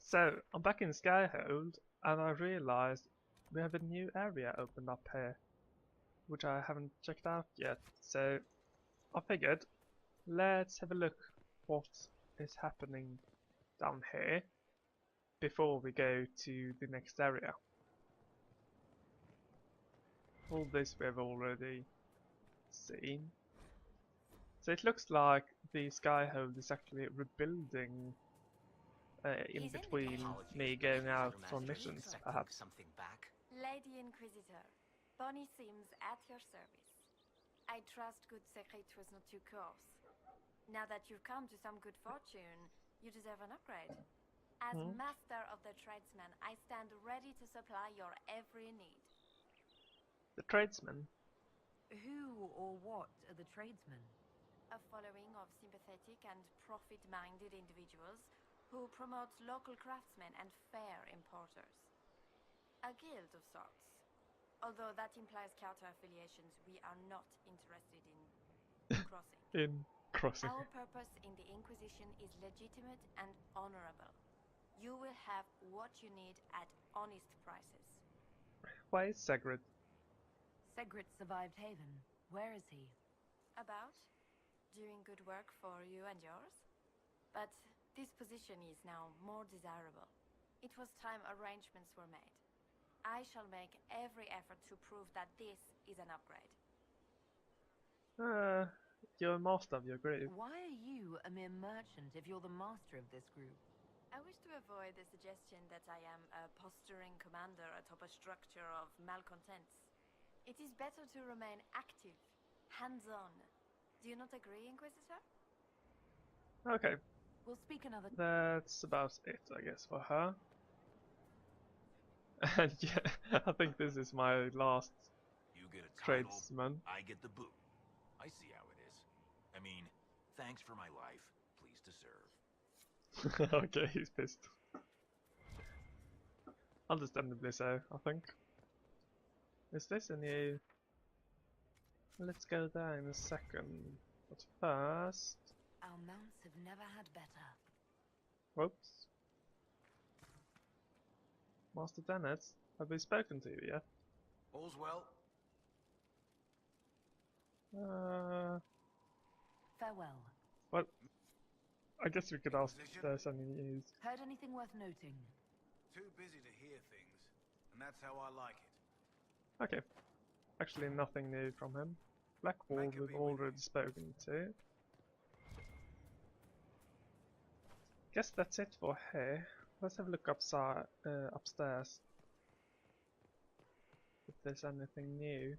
So, I'm back in Skyhold, and I realized we have a new area opened up here, which I haven't checked out yet. So, I figured, let's have a look what is happening down here before we go to the next area. All this we have already seen. So it looks like the Skyhold is actually rebuilding in between me going out on missions, perhaps. Something back. Lady Inquisitor, Bonnie seems at your service. I trust good secret was not too coarse. Now that you've come to some good fortune, you deserve an upgrade. As master of the tradesman, I stand ready to supply your every need. The tradesman? Who or what are the tradesmen? A following of sympathetic and profit-minded individuals who promote local craftsmen and fair importers. A guild of sorts. Although that implies counter-affiliations we are not interested in crossing. Our purpose in the Inquisition is legitimate and honorable. You will have what you need at honest prices. Why is Sigrid? Sigrid survived Haven. Where is he? About? Doing good work for you and yours? But this position is now more desirable. It was time arrangements were made. I shall make every effort to prove that this is an upgrade. You're a master of your group. Why are you a mere merchant if you're the master of this group? I wish to avoid the suggestion that I am a posturing commander atop a structure of malcontents. It is better to remain active, hands-on. Do you not agree, Inquisitor? Okay. We'll speak another. That's about it, I guess, for her. And yeah, I think this is my last You get a title, tradesman. I get the boot. I see how it is. I mean, thanks for my life. Pleased to serve. Okay, he's pissed. Understandably so, I think. Is this a new... Let's go there in a second. But first... Our mounts have never had better. Whoops. Master Dennett, have we spoken to you yet? All's well. Farewell. Well, I guess we could ask if there's any news. Heard anything worth noting? Too busy to hear things, and that's how I like it. Okay. Actually, nothing new from him. Blackwall we've already spoken to. Guess that's it for here. Let's have a look upstairs. If there's anything new.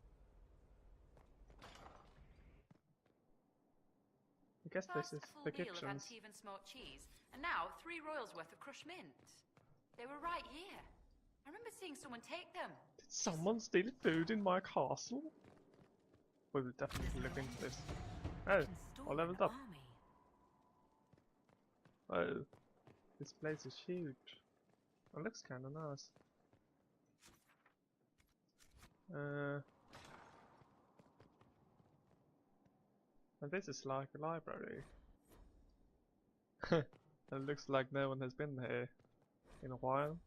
I guess this is the kitchen. Of Antivan smoked cheese, and now 3 royals worth of crushed mint. They were right here. I remember seeing someone take them. Did someone steal food in my castle? We will definitely look into this. Oh, I leveled up. Oh, this place is huge. It looks kinda nice. And this is like a library. It looks like no one has been here in a while.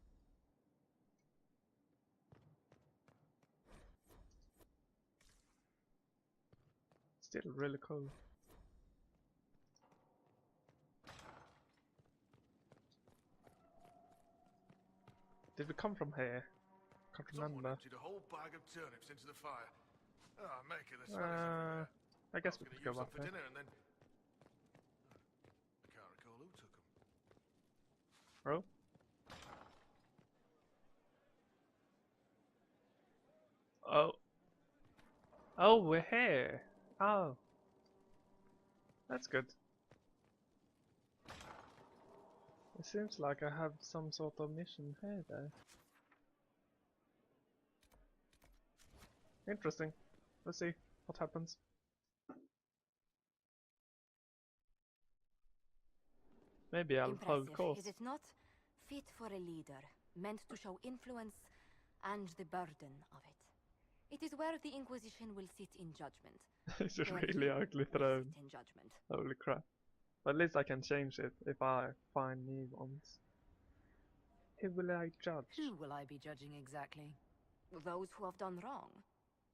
Still really cool. Did we come from here? Can't remember. Emptied a whole bag of turnips into the fire. Oh, make it the smell is everywhere. I guess we I was could go gonna back use them for there. dinner and then... I can't recall who took them. Bro? Oh. Oh, we're here. Oh. That's good. It seems like I have some sort of mission here though. Interesting. Let's see what happens. Maybe I'll hold course. Is it not? Fit for a leader, meant to show influence and the burden of it. It is where the Inquisition will sit in judgment. It's a really ugly throne. In judgment. Holy crap. But at least I can change it if I find new ones. Who will I judge? Who will I be judging exactly? Those who have done wrong.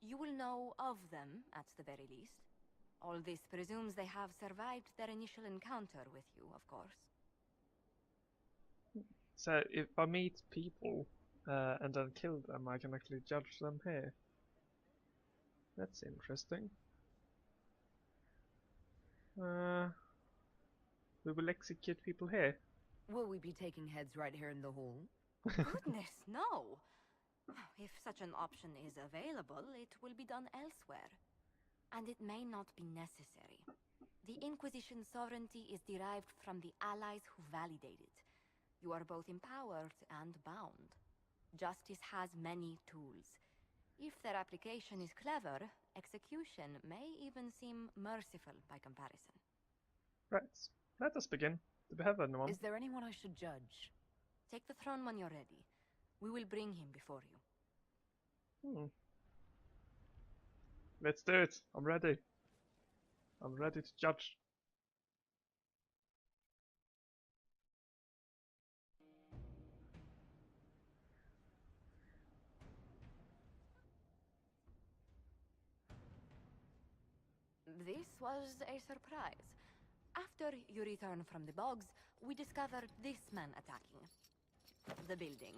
You will know of them, at the very least. All this presumes they have survived their initial encounter with you, of course. So if I meet people and then kill them, I can actually judge them here. That's interesting. We will execute people here. Will we be taking heads right here in the hall? Goodness, no! If such an option is available, it will be done elsewhere. And it may not be necessary. The Inquisition's sovereignty is derived from the allies who validate it. You are both empowered and bound. Justice has many tools. If their application is clever, execution may even seem merciful by comparison. Right, let us begin. Do we have anyone? Is there anyone I should judge? Take the throne when you're ready. We will bring him before you. Let's do it. I'm ready. I'm ready to judge. This was a surprise. After you return from the bogs, we discovered this man attacking the building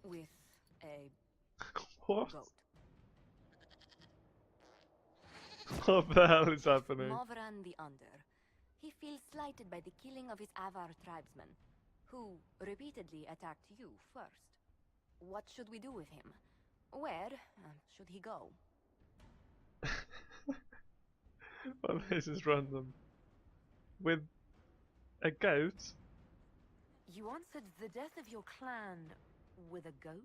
with a What? goat. What the hell is happening? Movran the Under. He feels slighted by the killing of his Avar tribesmen, who repeatedly attacked you first. What should we do with him? Where should he go? Well, this is random. With a goat? You answered the death of your clan with a goat?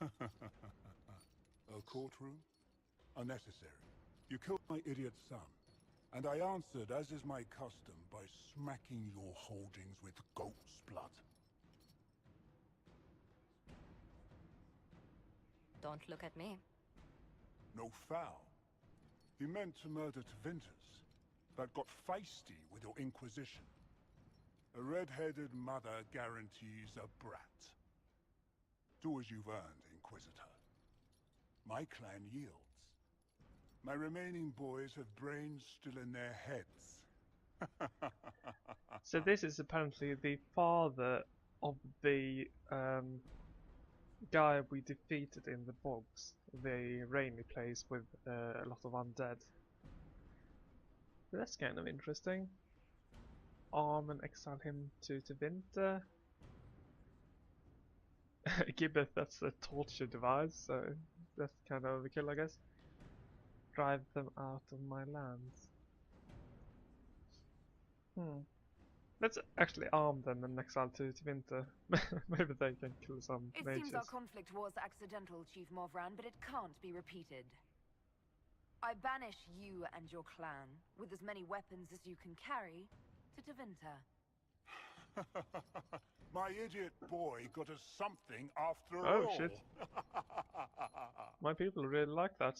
A courtroom? Unnecessary. You killed my idiot son, and I answered, as is my custom, by smacking your holdings with goat's blood. Don't look at me. No foul. You meant to murder Tevinters, but got feisty with your Inquisition. A red-headed mother guarantees a brat. Do as you've earned, Inquisitor. My clan yields. My remaining boys have brains still in their heads. So this is apparently the father of the guy we defeated in the bogs, the rainy place with a lot of undead. That's kind of interesting. Arm and exile him to winter. Gibbeth, that's a torture device, so that's kind of overkill, I guess. Drive them out of my lands. Let's actually arm them and exile to winter. Maybe they can kill some It mages. seems our conflict was accidental, Chief Movran, but it can't be repeated. I banish you and your clan, with as many weapons as you can carry, to Tevinter. My idiot boy got us something after Oh, all. shit. My people really like that.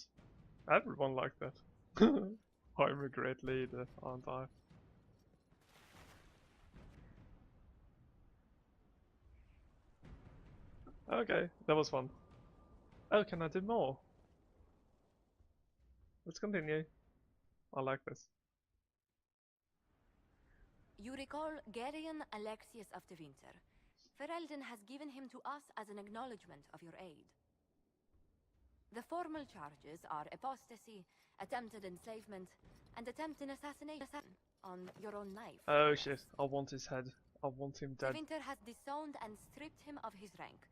Everyone liked that. I'm a great leader, aren't I? Okay, that was fun. Oh, can I do more? Let's continue. I like this. You recall Gerion Alexius of Tevinter. Ferelden has given him to us as an acknowledgement of your aid. The formal charges are apostasy, attempted enslavement, and attempted assassination on your own knife. Oh shit, I want his head. I want him dead. Tevinter has disowned and stripped him of his rank.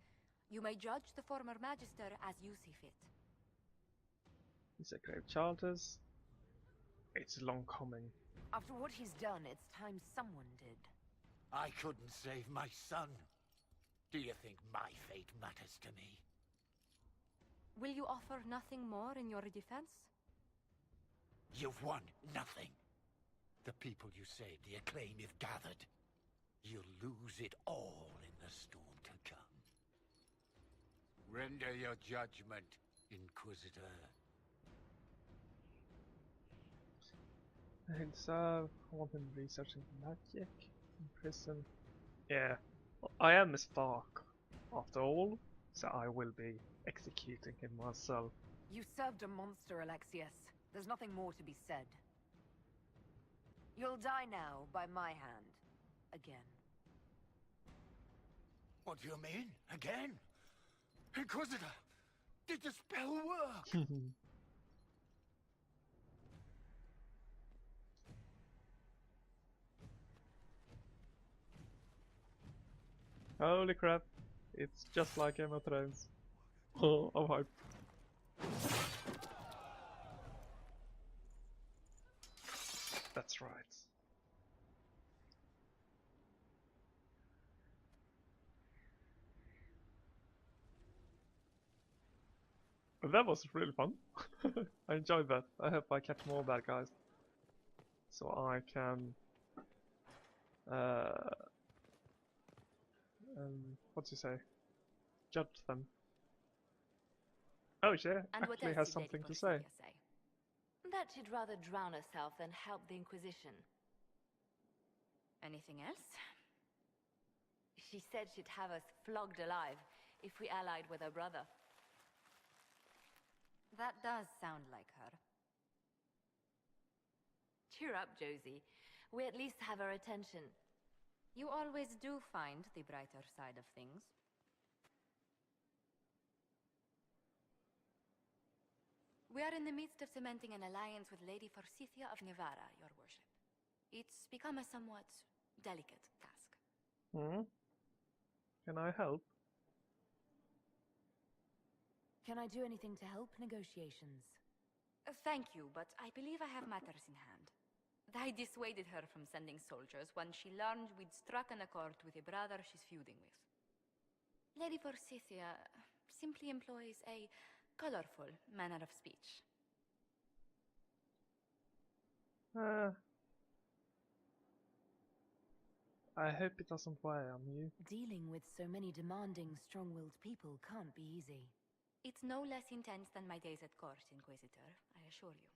You may judge the former magister as you see fit. These are grave charters. It's long coming. After what he's done, it's time someone did. I couldn't save my son. Do you think my fate matters to me? Will you offer nothing more in your defense? You've won nothing. The people you saved, the acclaim you've gathered. You'll lose it all in the storm to come. Render your judgment, Inquisitor. And so, I want him researching magic in prison. Yeah, I am a Stark, after all, so I will be executing him myself. You served a monster, Alexius. There's nothing more to be said. You'll die now by my hand. Again. What do you mean? Again? Inquisitor! Did the spell work? Holy crap, it's just like Game of Thrones. Oh, I'm hyped. That's right. Well, that was really fun. I enjoyed that. I hope I catch more bad guys. So I can... what do you say? Judge them. Oh, she actually has something to say. That she'd rather drown herself than help the Inquisition. Anything else? She said she'd have us flogged alive if we allied with her brother. That does sound like her. Cheer up, Josie. We at least have her attention. You always do find the brighter side of things. We are in the midst of cementing an alliance with Lady Forsythia of Nivara, your worship. It's become a somewhat delicate task. Can I help? Can I do anything to help negotiations? Thank you, but I believe I have matters in hand. I dissuaded her from sending soldiers when she learned we'd struck an accord with a brother she's feuding with. Lady Forsythia simply employs a colorful manner of speech. I hope it doesn't weigh on you. Dealing with so many demanding, strong-willed people can't be easy. It's no less intense than my days at court, Inquisitor, I assure you.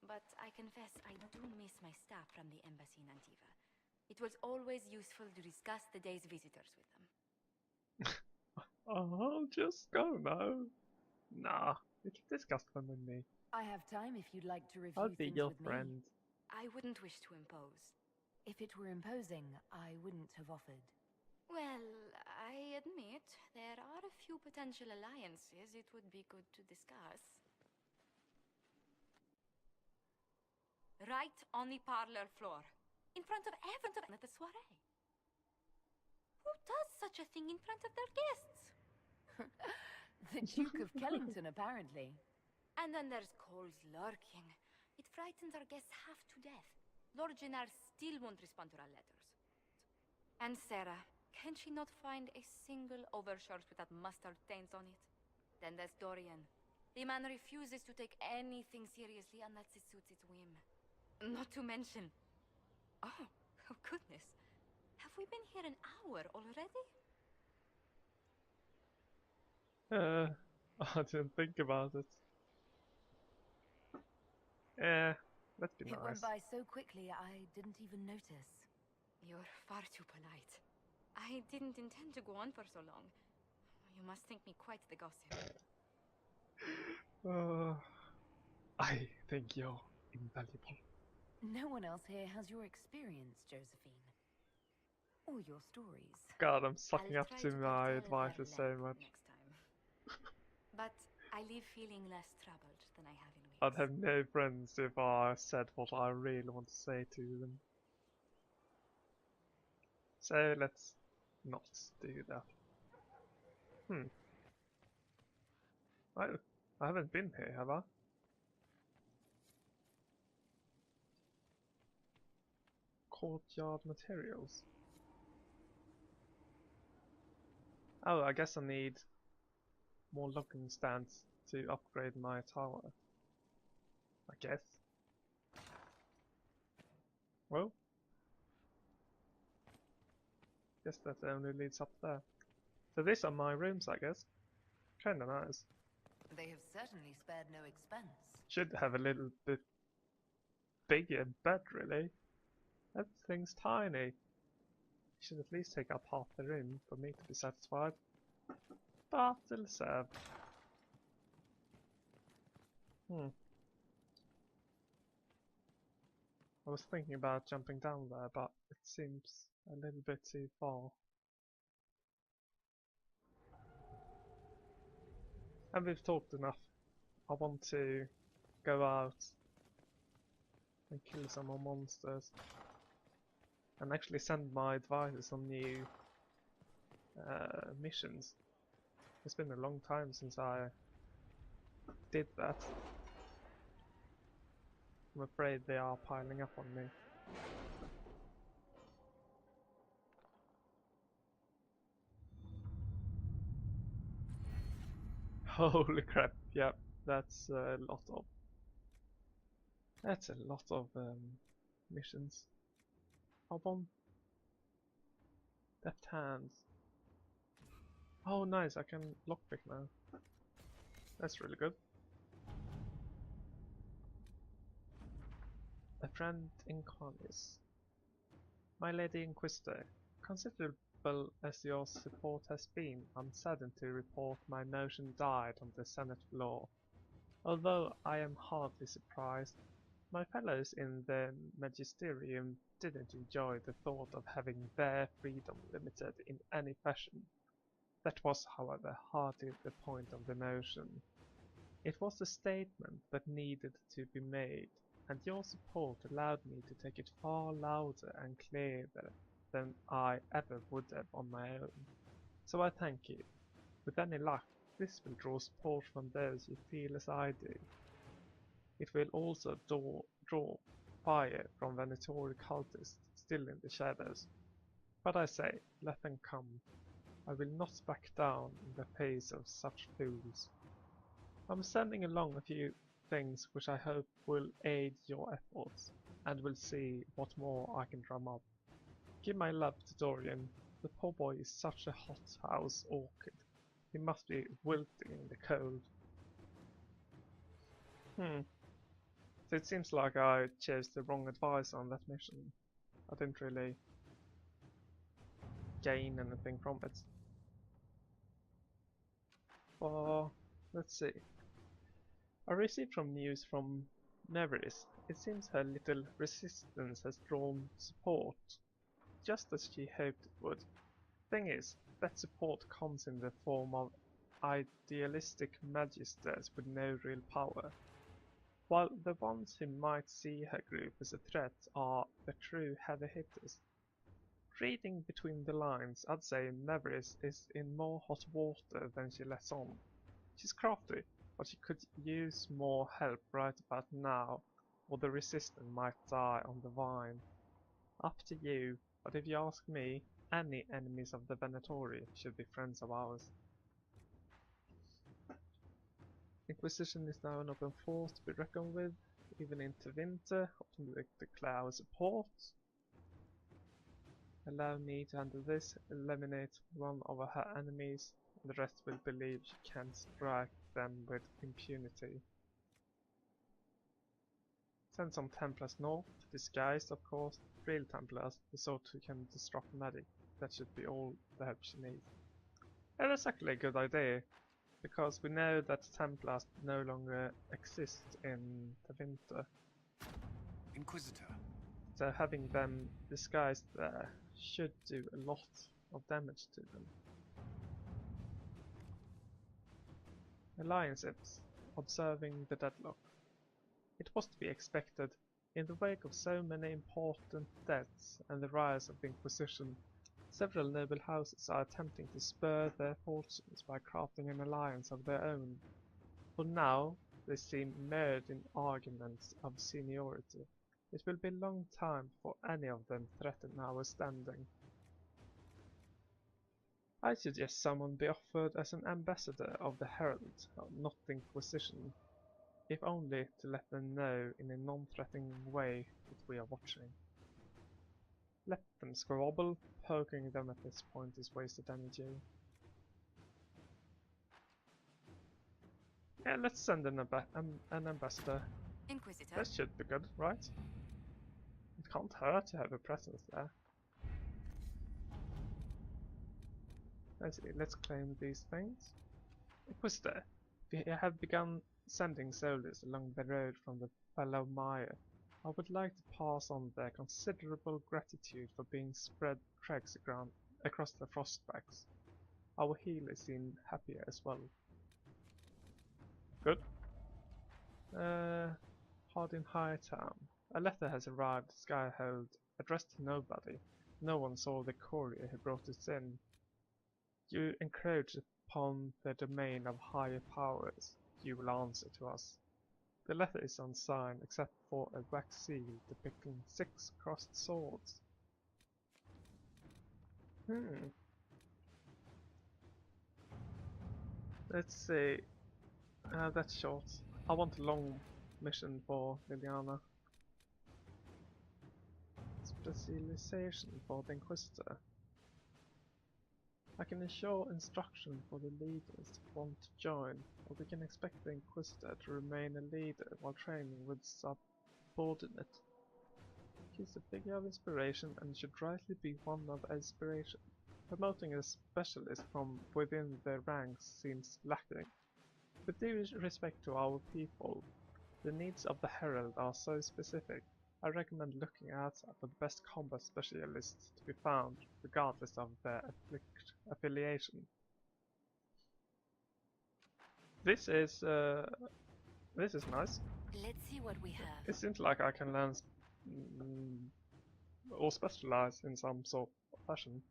But I confess I do miss my staff from the embassy in Antiva. It was always useful to discuss the day's visitors with them. Oh, just go now. Nah, you can discuss them with me. I have time if you'd like to review I'll be things your with friend. me. I wouldn't wish to impose. If it were imposing, I wouldn't have offered. Well, I admit there are a few potential alliances it would be good to discuss. Right on the parlor floor, in front of everyone at the soiree. Who does such a thing in front of their guests? The Duke of Kellington, apparently. And then there's Cole's lurking. It frightens our guests half to death. Lord Gennard still won't respond to our letters. And Sarah, can she not find a single overshirt without mustard stains on it? Then there's Dorian. The man refuses to take anything seriously unless it suits its whim. Not to mention... Oh goodness. Have we been here an hour already? I didn't think about it. Let's be It nice. went by so quickly, I didn't even notice. You're far too polite. I didn't intend to go on for so long. You must think me quite the gossip. I think you're invaluable. No one else here has your experience, Josephine. Or your stories. God, I'm sucking I'll up try to my curtail advices their so much. next time. But I leave feeling less troubled than I have in weeks. I'd have no friends if I said what I really want to say to them. So let's not do that. I haven't been here, have I? Courtyard materials. Oh, I guess I need more logging stands to upgrade my tower. I guess. Well, guess that only leads up there. So these are my rooms, I guess. Kinda nice. They have certainly spared no expense. Should have a little bit bigger bed, really. That thing's tiny. should at least take up half the room for me to be satisfied. But it'll serve. I was thinking about jumping down there, but it seems a little bit too far. And we've talked enough. I want to go out and kill some more monsters. And actually send my advisors on new missions. It's been a long time since I did that. I'm afraid they are piling up on me. Holy crap, yeah, that's a lot of... That's a lot of missions. Hop on. Left hands. Oh nice, I can lockpick now. That's really good. A friend in Cornis. My Lady Inquisitor, considerable as your support has been, I'm saddened to report my motion died on the Senate floor. Although I am hardly surprised, my fellows in the Magisterium didn't enjoy the thought of having their freedom limited in any fashion. That was, however, hardly the point of the motion. It was a statement that needed to be made, and your support allowed me to take it far louder and clearer than I ever would have on my own. So I thank you. With any luck, this will draw support from those who feel as I do. It will also draw fire from Venatori cultists still in the shadows. But I say, let them come. I will not back down in the face of such fools. I'm sending along a few things which I hope will aid your efforts, and we'll see what more I can drum up. Give my love to Dorian. The poor boy is such a hothouse orchid. He must be wilting in the cold. So it seems like I chose the wrong advice on that mission. I didn't really gain anything from it. But let's see. I received some news from Neveris. It seems her little resistance has drawn support, just as she hoped it would. Thing is, that support comes in the form of idealistic magisters with no real power, while the ones who might see her group as a threat are the true heavy hitters. Reading between the lines, I'd say Neveris is in more hot water than she lets on. She's crafty, but she could use more help right about now, or the resistance might die on the vine. Up to you, but if you ask me, any enemies of the Venatori should be friends of ours. Inquisition is now an open force to be reckoned with, even into winter, hoping to declare our support. Allow me to handle this, eliminate one of her enemies, and the rest will believe she can strike them with impunity. Send some Templars north, disguised of course, real Templars, the sort who can disrupt magic. That should be all the help she needs. Yeah, that's actually a good idea, because we know that Templars no longer exist in the winter. Inquisitor. So having them disguised there should do a lot of damage to them. Alliances, observing the deadlock. It was to be expected. In the wake of so many important deaths and the rise of the Inquisition, several noble houses are attempting to spur their fortunes by crafting an alliance of their own. For now, they seem mired in arguments of seniority. It will be a long time before any of them threaten our standing. I suggest someone be offered as an ambassador of the Herald, not the Inquisition, if only to let them know in a non-threatening way that we are watching. Let them squabble, poking them at this point is wasted energy. Yeah, let's send an ambassador. Inquisitor. That should be good, right? It can't hurt to have a presence there. Let's see, let's claim these things. Inquisitor, we have begun sending soldiers along the road from the fellow Maya. I would like to pass on their considerable gratitude for being spread tracks across the frostbacks. Our healers seem happier as well. Good. Hardin Hightown. A letter has arrived at Skyhold, addressed to nobody. No one saw the courier who brought it in. You encroach upon the domain of higher powers. You will answer to us. The letter is unsigned except for a wax seal depicting 6 crossed swords. Let's see. That's short. I want a long mission for Liliana. Specialization for the Inquisitor. I can ensure instruction for the leaders who want to join, or we can expect the Inquisitor to remain a leader while training with subordinate. He's a figure of inspiration and should rightly be one of aspiration. Promoting a specialist from within their ranks seems lacking. With due respect to our people, the needs of the Herald are so specific. I recommend looking outside for the best combat specialists to be found, regardless of their affiliation. This is nice. Let's see what we have. It seems like I can learn or specialize in some sort of fashion.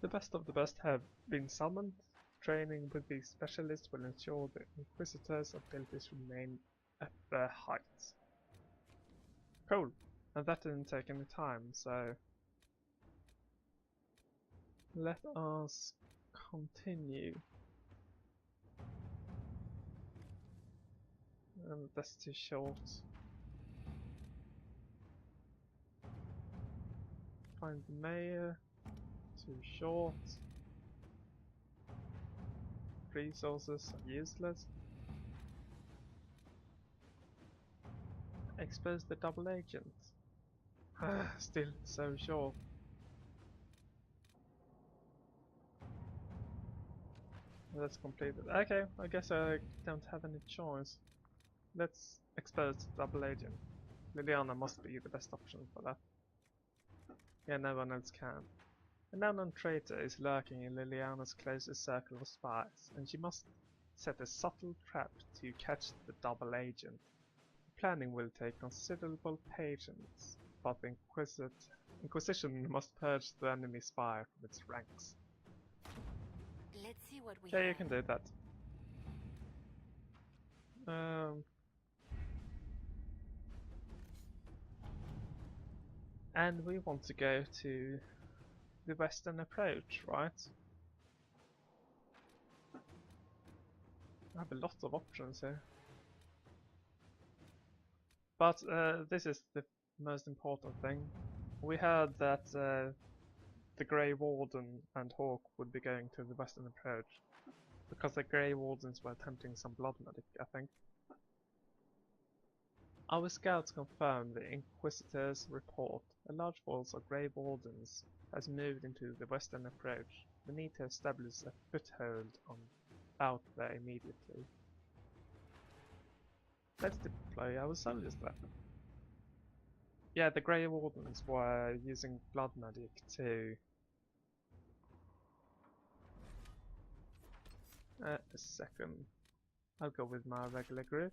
The best of the best have been summoned. Training with these specialists will ensure the Inquisitor's abilities remain at their height. Cool. And that didn't take any time, so let us continue. And that's too short. Find the mayor. Too short. Resources are useless. Expose the double agent. Still so short. That's completed. Okay, I guess I don't have any choice. Let's expose the double agent. Liliana must be the best option for that. Yeah, no one else can. An unknown traitor is lurking in Liliana's closest circle of spies, and she must set a subtle trap to catch the double agent. Planning will take considerable patience, but the Inquisition must purge the enemy spy from its ranks. Let's see what we Yeah, you have. can do that. And we want to go to the western approach, right? I have a lot of options here. But this is the most important thing. We heard that the Grey Warden and Hawk would be going to the western approach, because the Grey Wardens were attempting some blood magic, I think. Our scouts confirm the Inquisitor's report. A large force of Grey Wardens has moved into the western approach. We need to establish a foothold out there immediately. Let's deploy our soldiers there. Yeah, the Grey Wardens were using blood magic to... a second. I'll go with my regular group.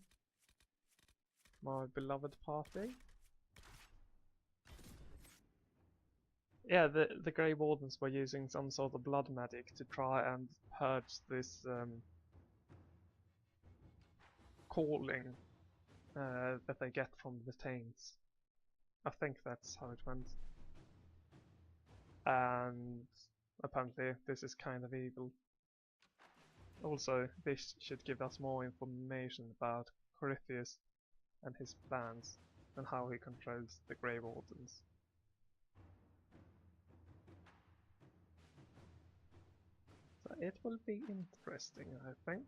My beloved party. Yeah, the Grey Wardens were using some sort of blood magic to try and purge this calling that they get from the Taints. I think that's how it went. And apparently this is kind of evil. Also, this should give us more information about Corypheus and his plans and how he controls the Grey Wardens. So it will be interesting, I think.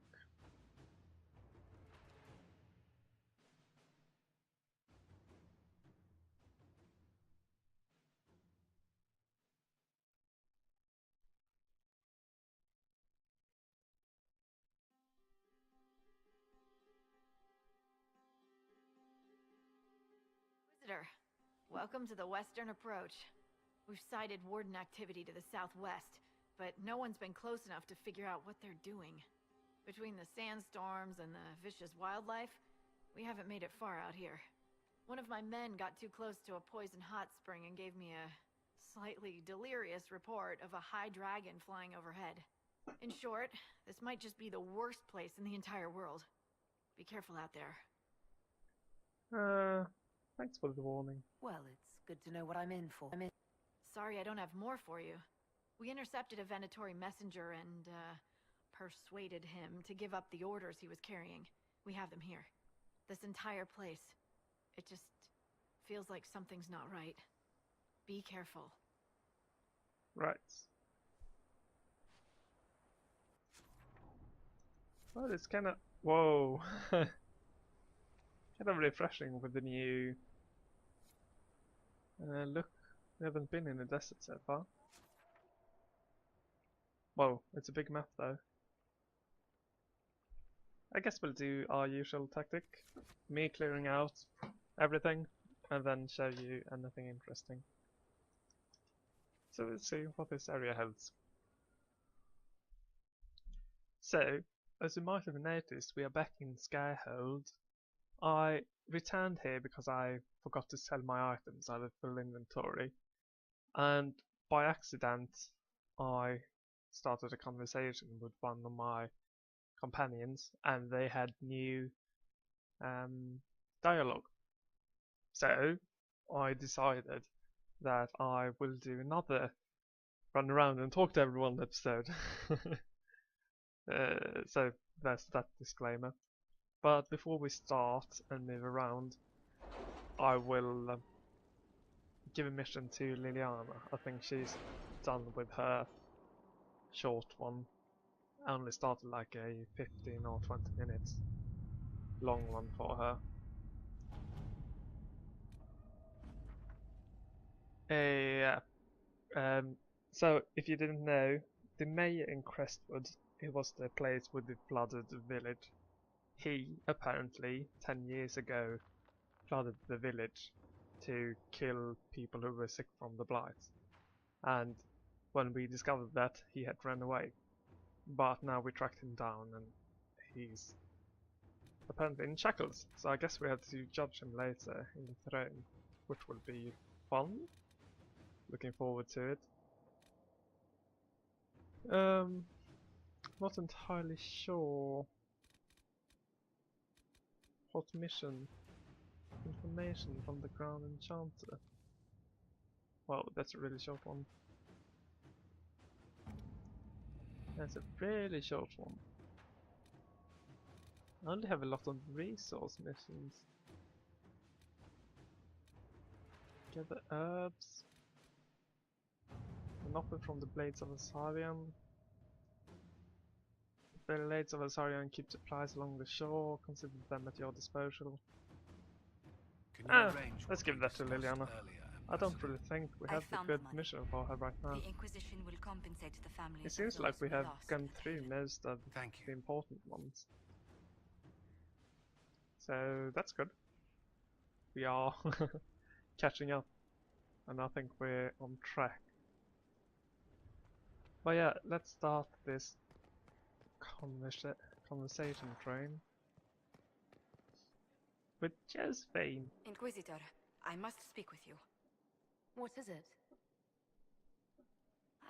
Visitor, welcome to the Western Approach. We've sighted Warden activity to the southwest, but no one's been close enough to figure out what they're doing. Between the sandstorms and the vicious wildlife, we haven't made it far out here. One of my men got too close to a poison hot spring and gave me a slightly delirious report of a high dragon flying overhead. In short, this might just be the worst place in the entire world. Be careful out there. Thanks for the warning. Well, it's good to know what I'm in for. Sorry I don't have more for you. We intercepted a Venatori messenger and, persuaded him to give up the orders he was carrying. We have them here. This entire place. It just feels like something's not right. Be careful. Right. Well, it's kind of... Whoa! Kind of refreshing with the new... look, we haven't been in the desert so far. Whoa, it's a big map though. I guess we'll do our usual tactic. Me clearing out everything, and then show you anything interesting. So let's see what this area holds. So, as you might have noticed, we are back in Skyhold. I returned here because I forgot to sell my items out of full inventory, and by accident I started a conversation with one of my companions, and they had new dialogue. So I decided that I will do another run around and talk to everyone episode. So there's that disclaimer. But before we start and move around, I will give a mission to Liliana. I think she's done with her short one. I only started like a 15 or 20 minutes long one for her. Yeah. So if you didn't know, the mayor in Crestwood, it was the place with the flooded village. He apparently 10 years ago flooded the village to kill people who were sick from the blight. And when we discovered that, he had run away. But now we tracked him down and he's apparently in shackles. So I guess we have to judge him later in the throne, which will be fun. Looking forward to it. Not entirely sure what mission information from the Crown Enchanter. Well, that's a really short one. That's a really short one. I only have a lot of resource missions. Gather herbs. An offer from the Blades of Asarion. The Blades of Asarion keep supplies along the shore. Consider them at your disposal. Let's give that to Liliana. I don't really think we have a good mission for her right now. The Inquisition will compensate the families. It seems like we have gone through most of the important ones. So that's good. We are catching up, and I think we're on track. But yeah, let's start this conversation train with Josephine. Inquisitor, I must speak with you. What is it?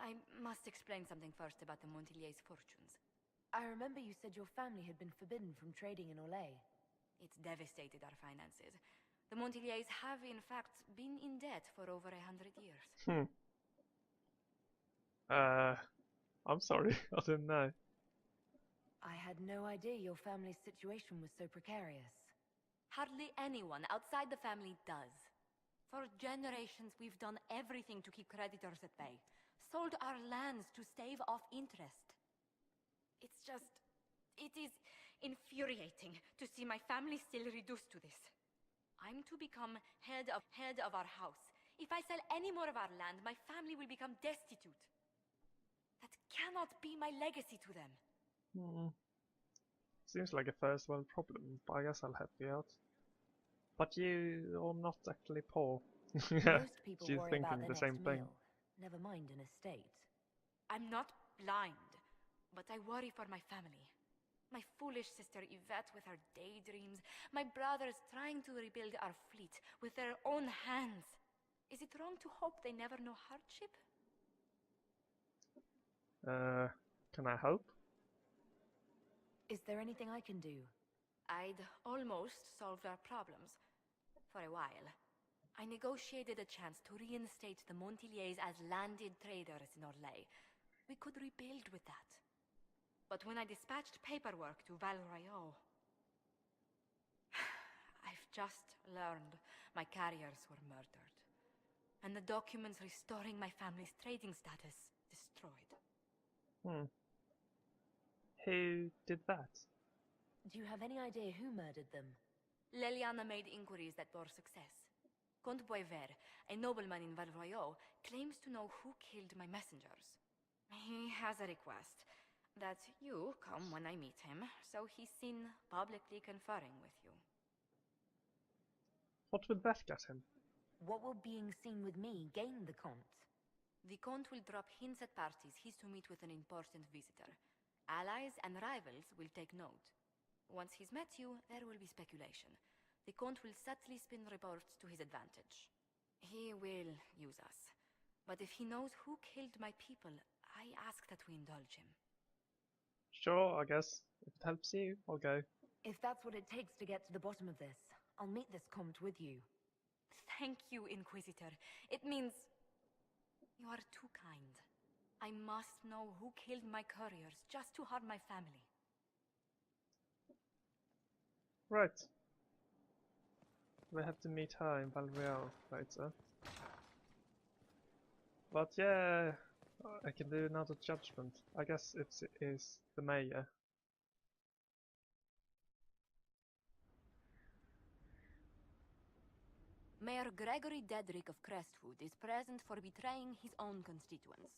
I must explain something first about the Montillier's fortunes. I remember you said your family had been forbidden from trading in Olay. It's devastated our finances. The Montillier's have, in fact, been in debt for over 100 years. I'm sorry, I didn't know. I had no idea your family's situation was so precarious. Hardly anyone outside the family does. For generations, we've done everything to keep creditors at bay. Sold our lands to stave off interest. It is infuriating to see my family still reduced to this. I'm to become head of our house. If I sell any more of our land, my family will become destitute. That cannot be my legacy to them. Seems like a first world problem, but I guess I'll help you out. But you are not actually poor. Most people She's worry about thinking their the same next thing. meal. Never mind an estate. I'm not blind, but I worry for my family. My foolish sister Yvette with her daydreams. My brothers trying to rebuild our fleet with their own hands. Is it wrong to hope they never know hardship? Can I help? Is there anything I can do? I'd almost solved our problems. For a while. I negotiated a chance to reinstate the Montiliers as landed traders in Orlais. We could rebuild with that. But when I dispatched paperwork to Val Royeaux, I've just learned my carriers were murdered. And the documents restoring my family's trading status destroyed. Who did that? Do you have any idea who murdered them? Leliana made inquiries that bore success. Comte Boisvert, a nobleman in Val Royeaux, claims to know who killed my messengers. He has a request that you come when I meet him, so he's seen publicly conferring with you. What would that get him? What will being seen with me gain the Comte? The Comte will drop hints at parties he's to meet with an important visitor. Allies and rivals will take note. Once he's met you, there will be speculation. The Comte will subtly spin reports to his advantage. He will use us. But if he knows who killed my people, I ask that we indulge him. Sure, I guess. If it helps you, I'll go. If that's what it takes to get to the bottom of this, I'll meet this Comte with you. Thank you, Inquisitor. It means you are too kind. I must know who killed my couriers just to harm my family. Right. We have to meet her in Val Royeaux later. But yeah, I can do another judgment. I guess it is the mayor. Mayor Gregory Dedrick of Crestwood is present for betraying his own constituents.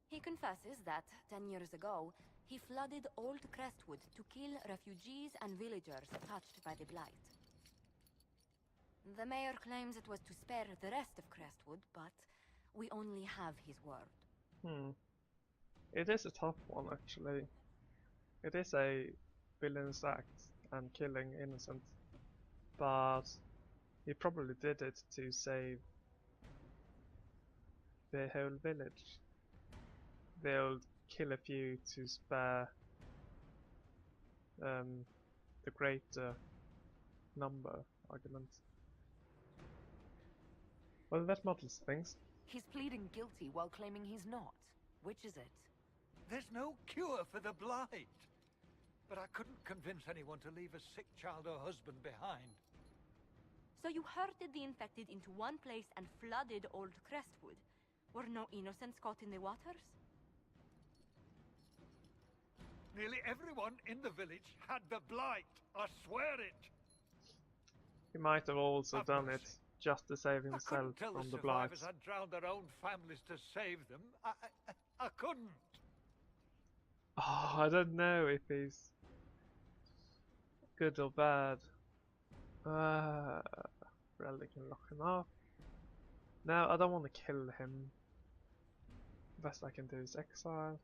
He confesses that, 10 years ago, he flooded Old Crestwood to kill refugees and villagers touched by the Blight. The mayor claims it was to spare the rest of Crestwood, but we only have his word. It is a tough one, actually. It is a villainous act and killing innocent, but he probably did it to save the whole village. They'll kill a few to spare the greater number argument. Well, that muddles things. He's pleading guilty while claiming he's not. Which is it? There's no cure for the Blight. But I couldn't convince anyone to leave a sick child or husband behind. So you herded the infected into one place and flooded Old Crestwood? Were no innocents caught in the waters? Nearly everyone in the village had the Blight. I swear it. He might have also Have done mercy. it just to save I himself couldn't tell from the the Blight. survivors had drowned their own families to save them. I couldn't. Oh, I don't know if he's good or bad. Really can lock him up. No, I don't want to kill him. Best I can do is exile.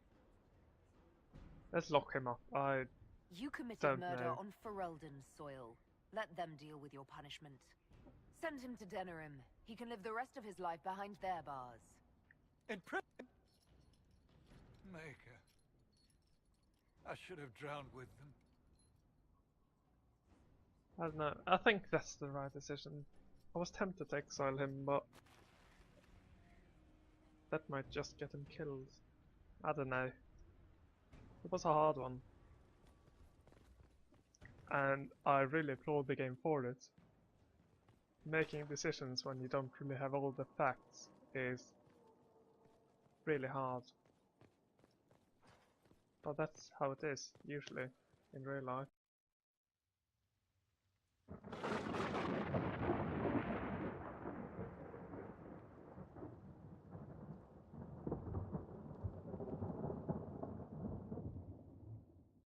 Let's lock him up. You committed Don't murder know. on Ferelden's soil. Let them deal with your punishment. Send him to Denerim. He can live the rest of his life behind their bars. In prison? Maker. I should have drowned with them. I don't know. I think that's the right decision. I was tempted to exile him, but that might just get him killed. I don't know. It was a hard one. And I really applaud the game for it. Making decisions when you don't really have all the facts is really hard. But that's how it is, usually, in real life.